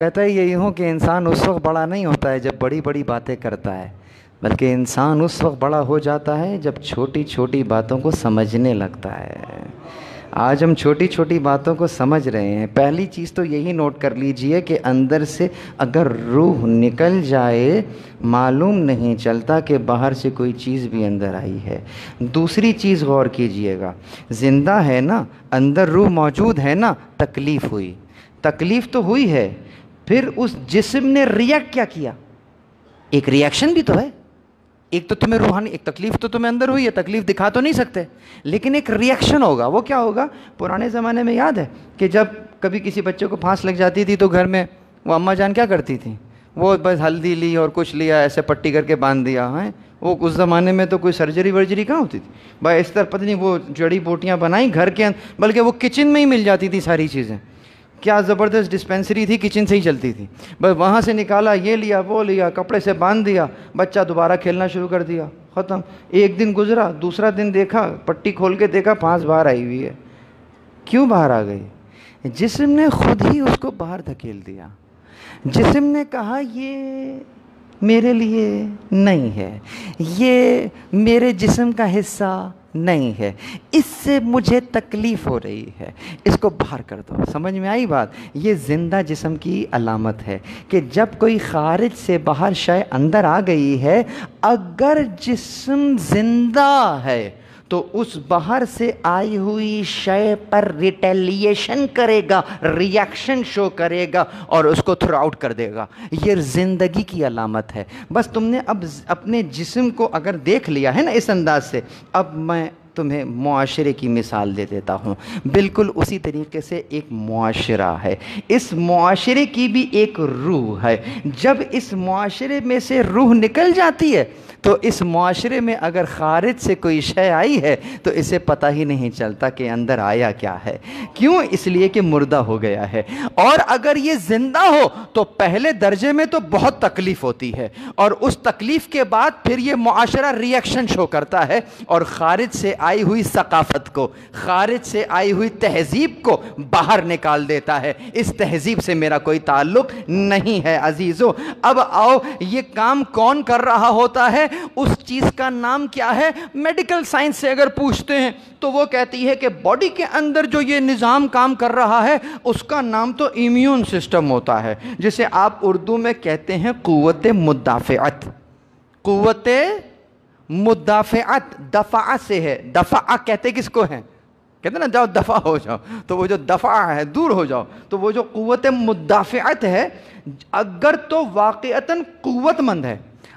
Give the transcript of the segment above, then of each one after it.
کہتا ہے یہی ہوں کہ انسان اس وقت بڑا نہیں ہوتا ہے جب بڑی بڑی باتیں کرتا ہے، بلکہ انسان اس وقت بڑا ہو جاتا ہے جب چھوٹی چھوٹی باتوں کو سمجھنے لگتا ہے۔ آج ہم چھوٹی چھوٹی باتوں کو سمجھ رہے ہیں۔ پہلی چیز تو یہی نوٹ کر لیجئے کہ اندر سے اگر روح نکل جائے معلوم نہیں چلتا کہ باہر سے کوئی چیز بھی اندر آئی ہے۔ دوسری چیز غور کیجئے گا، زندہ ہے نا، اندر روح موجود ہے نا، تکلیف ہوئی، تکلیف تو ہوئی ہے، پھر اس جسم نے ریئیکٹ کیا کیا؟ ایک ریئیکشن بھی تو ہے۔ ایک تو تمہیں روحانی ایک تکلیف تو تمہیں اندر ہوئی ہے، تکلیف دکھا تو نہیں سکتے، لیکن ایک ریئیکشن ہوگا۔ وہ کیا ہوگا؟ پرانے زمانے میں یاد ہے کہ جب کبھی کسی بچے کو پھانس لگ جاتی تھی تو گھر میں وہ اماں جان کیا کرتی تھیں؟ وہ بس ہلدی لی اور کچھ لیا، ایسے پٹی کر کے باندھ دیا ہے۔ وہ اس زمانے میں تو کوئی سرجری ورجری کہاں ہوتی تھی بھائی، اس طرح پتہ نہیں وہ جڑی بوٹیاں بنائیں گھر کے اندر، بلکہ وہ کچن میں ہی مل جاتی تھی ساری چیزیں۔ کیا زبردست ڈسپینسری تھی، کچن سے ہی چلتی تھی۔ بس وہاں سے نکالا، یہ لیا وہ لیا، کپڑے سے باندھ دیا، بچہ دوبارہ کھیلنا شروع کر دیا، ختم۔ ایک دن گزرا، دوسرا دن دیکھا، پٹی کھول کے دیکھا، پھانس باہر آئی ہوئی ہے۔ کیوں باہر آ گئی؟ جسم نے خود ہی اس کو باہر دھکیل دیا۔ جسم نے کہا یہ میرے لیے نہیں ہے، یہ میرے جسم کا حصہ نہیں ہے، اس سے مجھے تکلیف ہو رہی ہے، اس کو باہر کر دو۔ سمجھ میں آئی بات؟ یہ زندہ جسم کی علامت ہے کہ جب کوئی خارج سے باہر شے اندر آ گئی ہے، اگر جسم زندہ ہے تو اس باہر سے آئی ہوئی شے پر ریٹیلیشن کرے گا، ریاکشن شو کرے گا اور اس کو تھرو آؤٹ کر دے گا۔ یہ زندگی کی علامت ہے۔ بس تم نے اب اپنے جسم کو اگر دیکھ لیا ہے نا اس انداز سے، اب میں تمہیں معاشرے کی مثال دے دیتا ہوں۔ بالکل اسی طریقے سے ایک معاشرہ ہے، اس معاشرے کی بھی ایک روح ہے۔ جب اس معاشرے میں سے روح نکل جاتی ہے تو اس معاشرے میں اگر خارج سے کوئی شے آئی ہے تو اسے پتہ ہی نہیں چلتا کہ اندر آیا کیا ہے۔ کیوں؟ اس لیے کہ مردہ ہو گیا ہے۔ اور اگر یہ زندہ ہو تو پہلے درجے میں تو بہت تکلیف ہوتی ہے، اور اس تکلیف کے بعد پھر یہ معاشرہ ریئیکشن شو کرتا ہے اور خارج سے آئی ہوئی ثقافت کو، خارج سے آئی ہوئی تہذیب کو باہر نکال دیتا ہے۔ اس تہذیب سے میرا کوئی تعلق نہیں ہے عزیزو۔ اب آؤ، یہ کام کون کر رہا ہوتا ہے؟ اس چیز کا نام کیا ہے؟ میڈیکل سائنس سے اگر پوچھتے ہیں تو وہ کہتی ہے کہ باڈی کے اندر جو یہ نظام کام کر رہا ہے اس کا نام تو امیون سسٹم ہوتا ہے، جسے آپ اردو میں کہتے ہیں قوت مدافعت۔ قوت مدافعت دفع سے ہے، دفع کہتے کس کو ہے؟ کہتے ہیں نا جاؤ دفع ہو جاؤ، تو وہ جو دفع ہے دور ہو جاؤ، تو وہ جو قوت مدافعت ہے، اگر تو واقعتاً قوت مند ہے،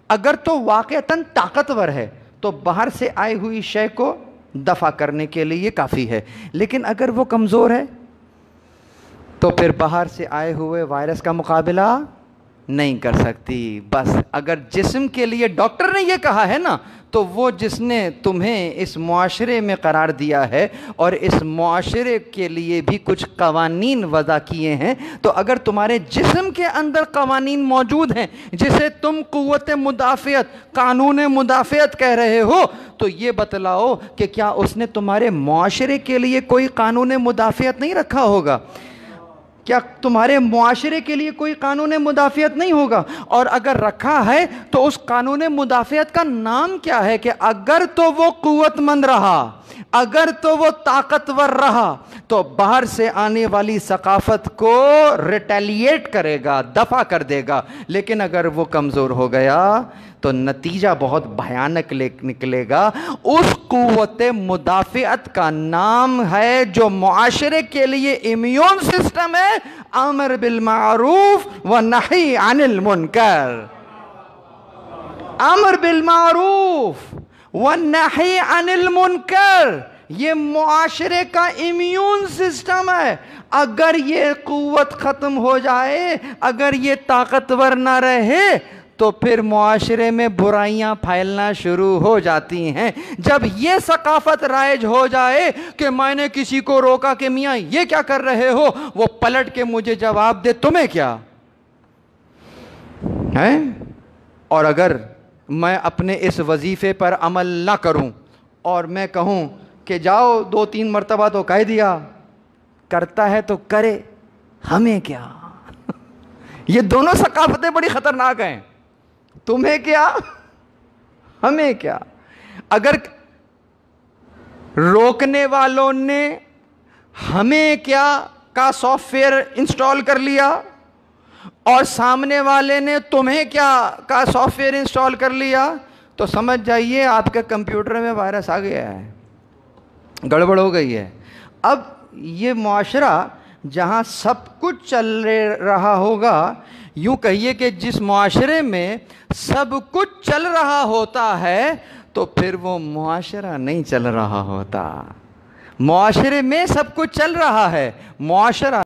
اگر تو واقعتاً طاقتور ہے تو باہر سے آئی ہوئی شے کو دفع کرنے کے لیے کافی ہے، لیکن اگر وہ کمزور ہے تو پھر باہر سے آئے ہوئے وائرس کا مقابلہ نہیں کر سکتی۔ بس اگر جسم کے لیے ڈاکٹر نے یہ کہا ہے نا، تو وہ جس نے تمہیں اس معاشرے میں قرار دیا ہے اور اس معاشرے کے لیے بھی کچھ قوانین وضع کیے ہیں، تو اگر تمہارے جسم کے اندر قوانین موجود ہیں جسے تم قوت مدافعت، قانون مدافعت کہہ رہے ہو، تو یہ بتلاؤ کہ کیا اس نے تمہارے معاشرے کے لیے کوئی قانون مدافعت نہیں رکھا ہوگا؟ کیا تمہارے معاشرے کے لیے کوئی قانون مدافعت نہیں ہوگا؟ اور اگر رکھا ہے تو اس قانون مدافعت کا نام کیا ہے کہ اگر تو وہ قوت مند رہا، اگر تو وہ طاقتور رہا تو باہر سے آنے والی ثقافت کو ریٹیلیٹ کرے گا، دفع کر دے گا، لیکن اگر وہ کمزور ہو گیا تو نتیجہ بہت بھیانک نکلے گا۔ اس قوت مدافعت کا نام ہے جو معاشرے کے لیے امیون سسٹم ہے، امر بالمعروف و نہی عن المنکر۔ امر بالمعروف و نہی عن المنکر، یہ معاشرے کا امیون سسٹم ہے۔ اگر یہ قوت ختم ہو جائے، اگر یہ طاقتور نہ رہے تو پھر معاشرے میں برائیاں پھیلنا شروع ہو جاتی ہیں۔ جب یہ ثقافت رائج ہو جائے کہ میں نے کسی کو روکا کہ میاں یہ کیا کر رہے ہو، وہ پلٹ کے مجھے جواب دے تمہیں کیا ہے، اور اگر میں اپنے اس وظیفے پر عمل نہ کروں اور میں کہوں کہ جاؤ 2-3 مرتبہ تو کہہ دیا، کرتا ہے تو کرے، ہمیں کیا؟ یہ دونوں ثقافتیں بڑی خطرناک ہیں. تمہیں کیا ہمیں کیا. اگر روکنے والوں نے ہمیں کیا کا سافٹ ویئر انسٹال کر لیا اور سامنے والے نے تمہیں کیا کا سافٹ ویئر انسٹال کر لیا, تو سمجھ جائیے آپ کے کمپیوٹر میں وائرس آ گیا ہے, گڑبڑ ہو گئی ہے. اب یہ معاشرہ جہاں سب کچھ چل رہا ہوگا, یوں کہیے کہ جس معاشرے میں سب کچھ چل رہا ہوتا ہے تو پھر وہ معاشرہ نہیں چل رہا ہوتا. معاشرے میں سب کچھ چل رہا ہے, معاشرہ